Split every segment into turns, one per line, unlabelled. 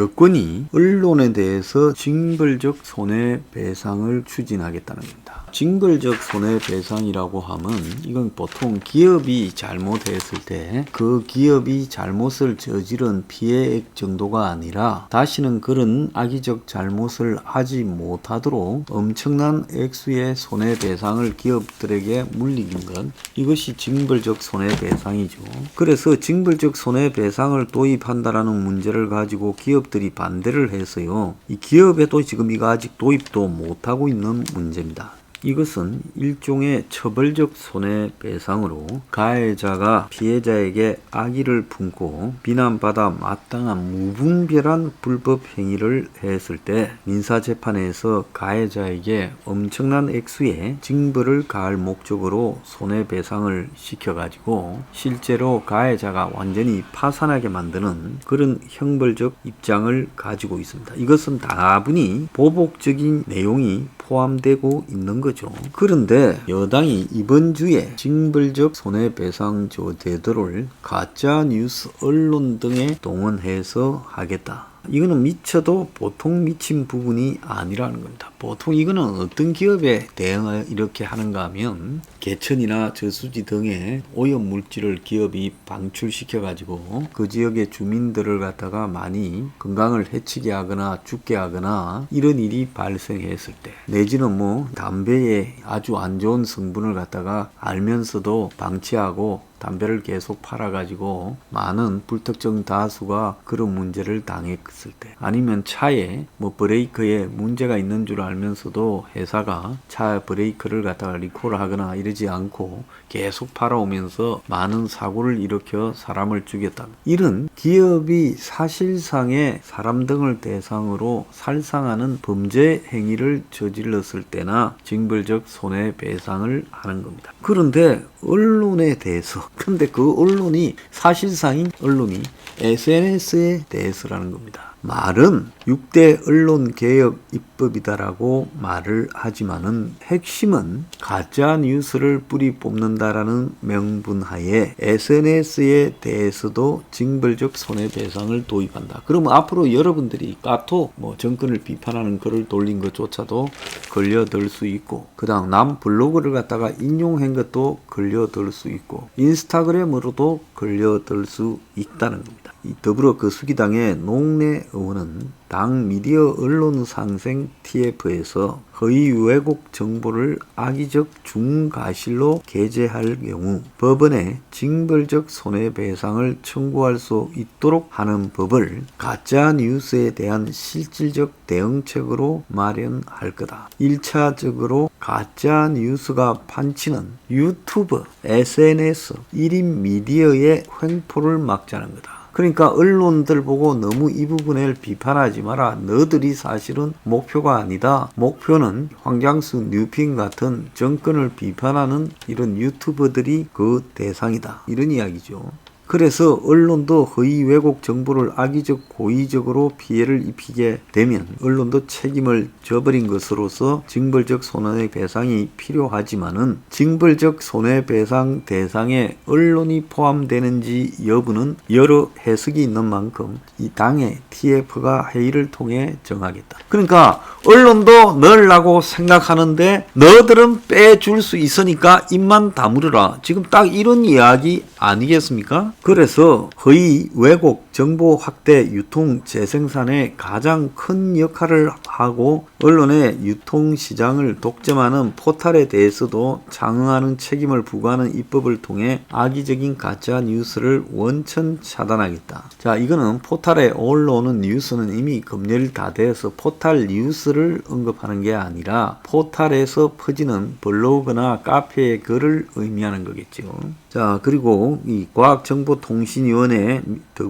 여권이 언론에 대해서 징벌적 손해배상을 추진하겠다는 겁니다. 징벌적 손해배상이라고 하면 이건 보통 기업이 잘못했을 때 그 기업이 잘못을 저지른 피해액 정도가 아니라 다시는 그런 악의적 잘못을 하지 못하도록 엄청난 액수의 손해배상을 기업들에게 물리는 것, 이것이 징벌적 손해배상이죠. 그래서 징벌적 손해배상을 도입한다라는 문제를 가지고 기업들이 반대를 해서요, 이 기업에도 지금 이거 아직 도입도 못하고 있는 문제입니다. 이것은 일종의 처벌적 손해배상으로 가해자가 피해자에게 악의를 품고 비난받아 마땅한 무분별한 불법 행위를 했을 때 민사재판에서 가해자에게 엄청난 액수의 징벌을 가할 목적으로 손해배상을 시켜가지고 실제로 가해자가 완전히 파산하게 만드는 그런 형벌적 입장을 가지고 있습니다. 이것은 다분히 보복적인 내용이 포함되고 있는 거죠. 그런데 여당이 이번 주에 징벌적 손해배상 제도를 가짜 뉴스 언론 등에 동원해서 하겠다. 이거는 미쳐도 보통 미친 부분이 아니라는 겁니다. 보통 이거는 어떤 기업에 대응을 이렇게 하는가 하면 개천이나 저수지 등의 오염 물질을 기업이 방출시켜 가지고 그 지역의 주민들을 갖다가 많이 건강을 해치게 하거나 죽게 하거나 이런 일이 발생했을 때, 내지는 뭐 담배에 아주 안 좋은 성분을 갖다가 알면서도 방치하고 담배를 계속 팔아가지고 많은 불특정 다수가 그런 문제를 당했을 때, 아니면 차에 뭐 브레이크에 문제가 있는 줄 알면서도 회사가 차 브레이크를 갖다가 리콜을 하거나 이러지 않고 계속 팔아오면서 많은 사고를 일으켜 사람을 죽였다. 이런 기업이 사실상의 사람 등을 대상으로 살상하는 범죄 행위를 저질렀을 때나 징벌적 손해배상을 하는 겁니다. 그런데 언론에 대해서, 근데 그 언론이 사실상인 언론이 SNS에 대해서라는 겁니다. 말은 6대 언론개혁 입법이다라고 말을 하지만은 핵심은 가짜 뉴스를 뿌리 뽑는다라는 명분하에 SNS에 대해서도 징벌적 손해배상을 도입한다. 그러면 앞으로 여러분들이 카톡 뭐 정권을 비판하는 글을 돌린 것조차도 걸려들 수 있고, 그 다음 남 블로그를 갖다가 인용한 것도 걸려들 수 있고, 인스타그램으로도 걸려들 수 있다는 겁니다. 이 더불어 거수기당의 노웅래 의원은 당 미디어 언론 상생 TF에서 허위 왜곡 정보를 악의적 중과실로 게재할 경우 법원에 징벌적 손해배상을 청구할 수 있도록 하는 법을 가짜 뉴스에 대한 실질적 대응책으로 마련할 거다. 1차적으로 가짜 뉴스가 판치는 유튜브, SNS, 1인 미디어의 횡포를 막자는 거다. 그러니까 언론들 보고 너무 이 부분을 비판하지 마라. 너들이 사실은 목표가 아니다. 목표는 황장수, 뉴핀 같은 정권을 비판하는 이런 유튜버들이 그 대상이다. 이런 이야기죠. 그래서 언론도 허위 왜곡 정보를 악의적 고의적으로 피해를 입히게 되면 언론도 책임을 져버린 것으로서 징벌적 손해배상이 필요하지만은 징벌적 손해배상 대상에 언론이 포함되는지 여부는 여러 해석이 있는 만큼 이 당의 TF가 회의를 통해 정하겠다. 그러니까 언론도 넣으려고 생각하는데 너들은 빼줄 수 있으니까 입만 다물어라. 지금 딱 이런 이야기 아니겠습니까? 그래서 허위, 왜곡, 정보 확대, 유통, 재생산에 가장 큰 역할을 하고 언론의 유통시장을 독점하는 포탈에 대해서도 장응하는 책임을 부과하는 입법을 통해 악의적인 가짜 뉴스를 원천 차단하겠다. 자, 이거는 포탈에 올라오는 뉴스는 이미 검열이 다 돼서 포탈 뉴스를 언급하는 게 아니라 포탈에서 퍼지는 블로그나 카페의 글을 의미하는 거겠죠. 자, 그리고 이 과학정보통신위원회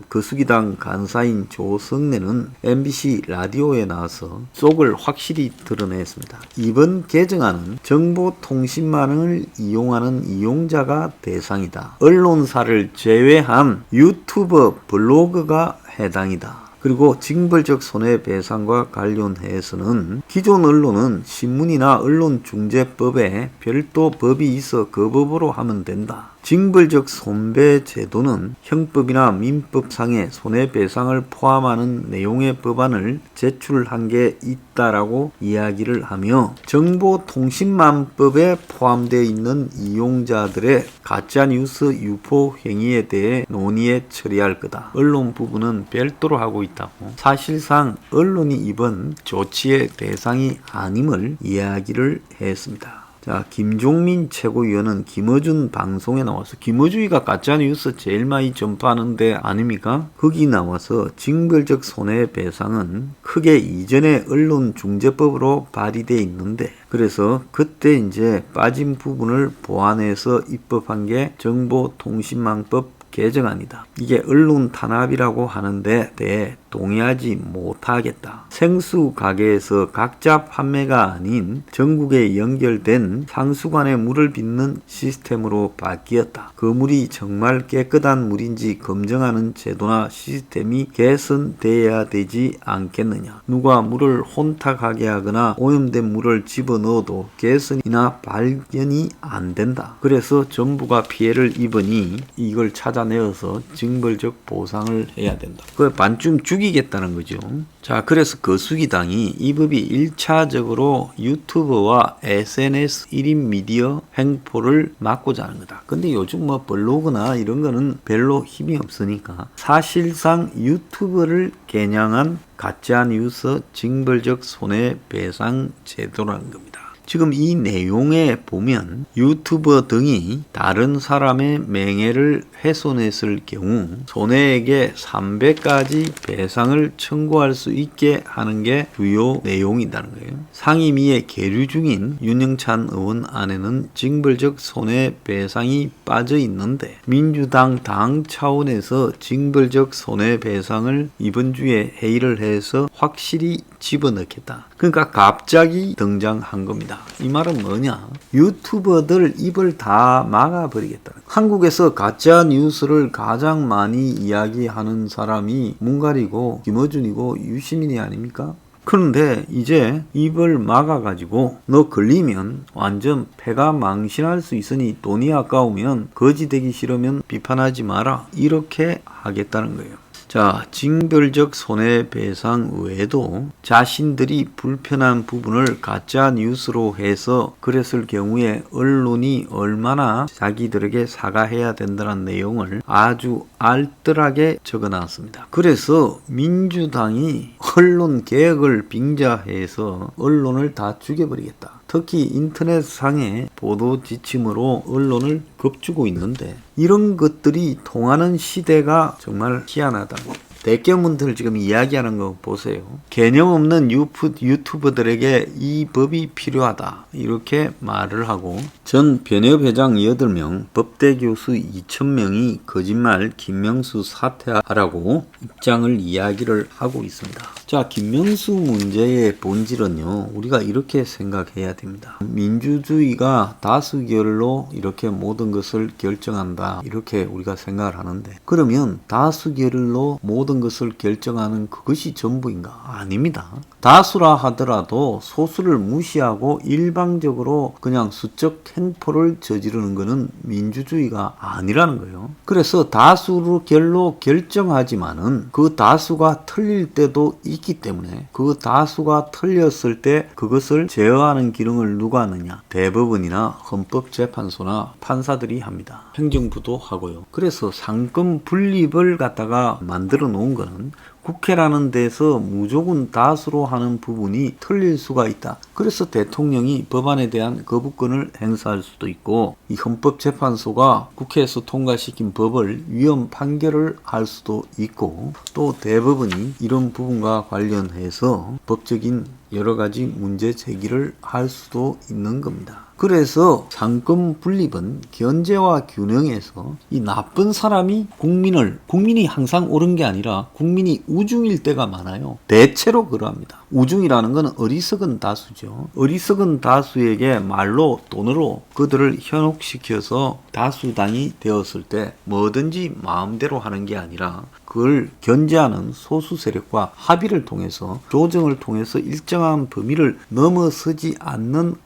거수기당 간사인 조성래는 MBC 라디오에 나와서 속을 확실히 드러냈습니다. 이번 개정안은 정보통신망을 이용하는 이용자가 대상이다. 언론사를 제외한 유튜버, 블로그가 해당이다. 그리고 징벌적 손해배상과 관련해서는 기존 언론은 신문이나 언론중재법에 별도 법이 있어 그 법으로 하면 된다. 징벌적 손배 제도는 형법이나 민법상의 손해배상을 포함하는 내용의 법안을 제출한 게 있다라고 이야기를 하며 정보통신망법에 포함되어 있는 이용자들의 가짜뉴스 유포 행위에 대해 논의에 처리할 거다. 언론 부분은 별도로 하고 있다고. 사실상 언론이 이번 조치의 대상이 아님을 이야기를 했습니다. 자, 김종민 최고위원은 김어준 방송에 나와서 김어준이가 가짜뉴스 제일 많이 전파하는 데 아닙니까? 거기 나와서 징벌적 손해배상은 크게 이전에 언론중재법으로 발의되어 있는데 그래서 그때 이제 빠진 부분을 보완해서 입법한 게 정보통신망법 개정안이다. 이게 언론 탄압이라고 하는데 대해 동의하지 못하겠다. 생수 가게에서 각자 판매가 아닌 전국에 연결된 상수관에 물을 빚는 시스템으로 바뀌었다. 그 물이 정말 깨끗한 물인지 검증하는 제도나 시스템이 개선돼야 되지 않겠느냐. 누가 물을 혼탁하게 하거나 오염된 물을 집어넣어도 개선이나 발견이 안 된다. 그래서 정부가 피해를 입으니 이걸 찾아내어서 징벌적 보상을 해야 된다. 그 반쯤 죽이겠다는 거죠. 자, 그래서 거수기당이 이 법이 1차적으로 유튜버와 SNS 1인 미디어 횡포를 막고자 하는 거다. 근데 요즘 뭐 블로그나 이런 거는 별로 힘이 없으니까 사실상 유튜버를 겨냥한 가짜뉴스 징벌적 손해배상 제도라는 겁니다. 지금 이 내용에 보면 유튜버 등이 다른 사람의 명예를 훼손했을 경우 손해액의 3배까지 배상을 청구할 수 있게 하는 게 주요 내용이라는 거예요. 상임위에 계류 중인 윤영찬 의원 안에는 징벌적 손해배상이 빠져 있는데 민주당 당 차원에서 징벌적 손해배상을 이번 주에 회의를 해서 확실히 집어넣겠다. 그러니까 갑자기 등장한 겁니다. 이 말은 뭐냐? 유튜버들 입을 다 막아버리겠다. 한국에서 가짜 뉴스를 가장 많이 이야기하는 사람이 문가리고 김어준이고 유시민이 아닙니까? 그런데 이제 입을 막아가지고 너 걸리면 완전 패가 망신할 수 있으니 돈이 아까우면 거지 되기 싫으면 비판하지 마라. 이렇게 하겠다는 거예요. 자, 징벌적 손해배상 외에도 자신들이 불편한 부분을 가짜 뉴스로 해서 그랬을 경우에 언론이 얼마나 자기들에게 사과해야 된다는 내용을 아주 알뜰하게 적어놨습니다. 그래서 민주당이 언론 개혁을 빙자해서 언론을 다 죽여버리겠다. 특히 인터넷상의 보도 지침으로 언론을 겁주고 있는데 이런 것들이 통하는 시대가 정말 희한하다. 대경문들 지금 이야기하는 거 보세요. 개념 없는 유튜버들에게 이 법이 필요하다. 이렇게 말을 하고 전 변협회장 8명, 법대 교수 2,000명이 거짓말 김명수 사퇴하라고 입장을 이야기를 하고 있습니다. 자, 김명수 문제의 본질은요. 우리가 이렇게 생각해야 됩니다. 민주주의가 다수결로 이렇게 모든 것을 결정한다. 이렇게 우리가 생각을 하는데 그러면 다수결로 모든 것을 결정하는 그것이 전부인가? 아닙니다. 다수라 하더라도 소수를 무시하고 일방적으로 그냥 수적 횡포를 저지르는 것은 민주주의가 아니라는 거예요. 그래서 다수결로 결정하지만은 그 다수가 틀릴 때도 있기 때문에 그 다수가 틀렸을 때 그것을 제어하는 기능을 누가 하느냐? 대법원이나 헌법재판소나 판사들이 합니다. 행정부도 하고요. 그래서 상권 분립을 갖다가 만들어 놓은 거는 국회라는 데서 무조건 다수로 하는 부분이 틀릴 수가 있다. 그래서 대통령이 법안에 대한 거부권을 행사할 수도 있고 이 헌법재판소가 국회에서 통과시킨 법을 위헌 판결을 할 수도 있고 또 대법원이 이런 부분과 관련해서 법적인 여러 가지 문제 제기를 할 수도 있는 겁니다. 그래서 상권 분립은 견제와 균형에서 이 나쁜 사람이 국민이 항상 옳은 게 아니라 국민이 우중일 때가 많아요. 대체로 그러합니다. 우중이라는 건 어리석은 다수죠. 어리석은 다수에게 말로 돈으로 그들을 현혹시켜서 다수당이 되었을 때 뭐든지 마음대로 하는 게 아니라 그걸 견제하는 소수 세력과 합의를 통해서 조정을 통해서 일정한 범위를 넘어서지 않는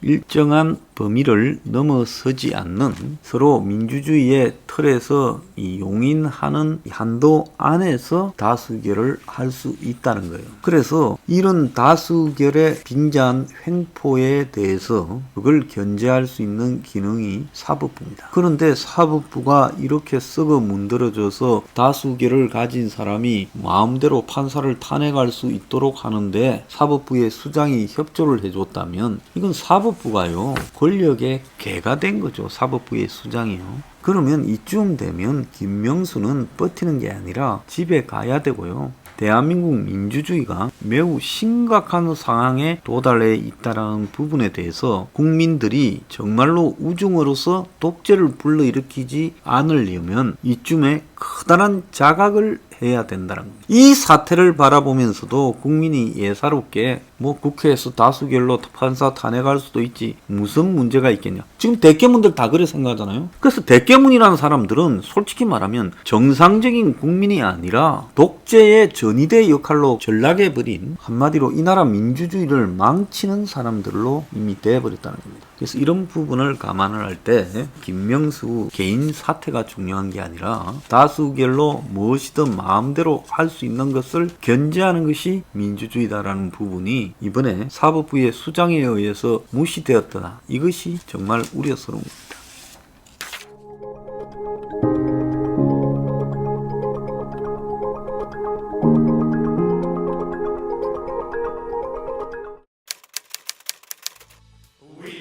서로 민주주의의 틀에서 용인하는 한도 안에서 다수결을 할 수 있다는 거예요. 그래서 이런 다수결의 빈잔 횡포에 대해서 그걸 견제할 수 있는 기능이 사법부입니다. 그런데 사법부가 이렇게 썩어 문드러져서 다수결을 가진 사람이 마음대로 판사를 탄핵할 수 있도록 하는데 사법부의 수장이 협조를 해줬다면 이건 사법부가요 권력의 개가 된 거죠. 사법부의 수장이요. 그러면 이쯤 되면 김명수는 버티는 게 아니라 집에 가야 되고요. 대한민국 민주주의가 매우 심각한 상황에 도달해 있다는 부분에 대해서 국민들이 정말로 우중으로서 독재를 불러일으키지 않으려면 이쯤에 커다란 자각을 해야 된다는 겁니다. 이 사태를 바라보면서도 국민이 예사롭게 국회에서 다수결로 판사 탄핵할 수도 있지 무슨 문제가 있겠냐. 지금 대깨문들 다 그래 생각하잖아요. 그래서 대깨문이라는 사람들은 솔직히 말하면 정상적인 국민이 아니라 독재의 전위대 역할로 전락해버린 한마디로 이 나라 민주주의를 망치는 사람들로 이미 돼버렸다는 겁니다. 그래서 이런 부분을 감안을 할 때 김명수 개인 사태가 중요한 게 아니라 다수결로 무엇이든 마음대로 할 수 있는 것을 견제하는 것이 민주주의다라는 부분이 이번에 사법부의 수장에 의해서 무시되었더라. 이것이 정말 우려스러운 겁니다.
We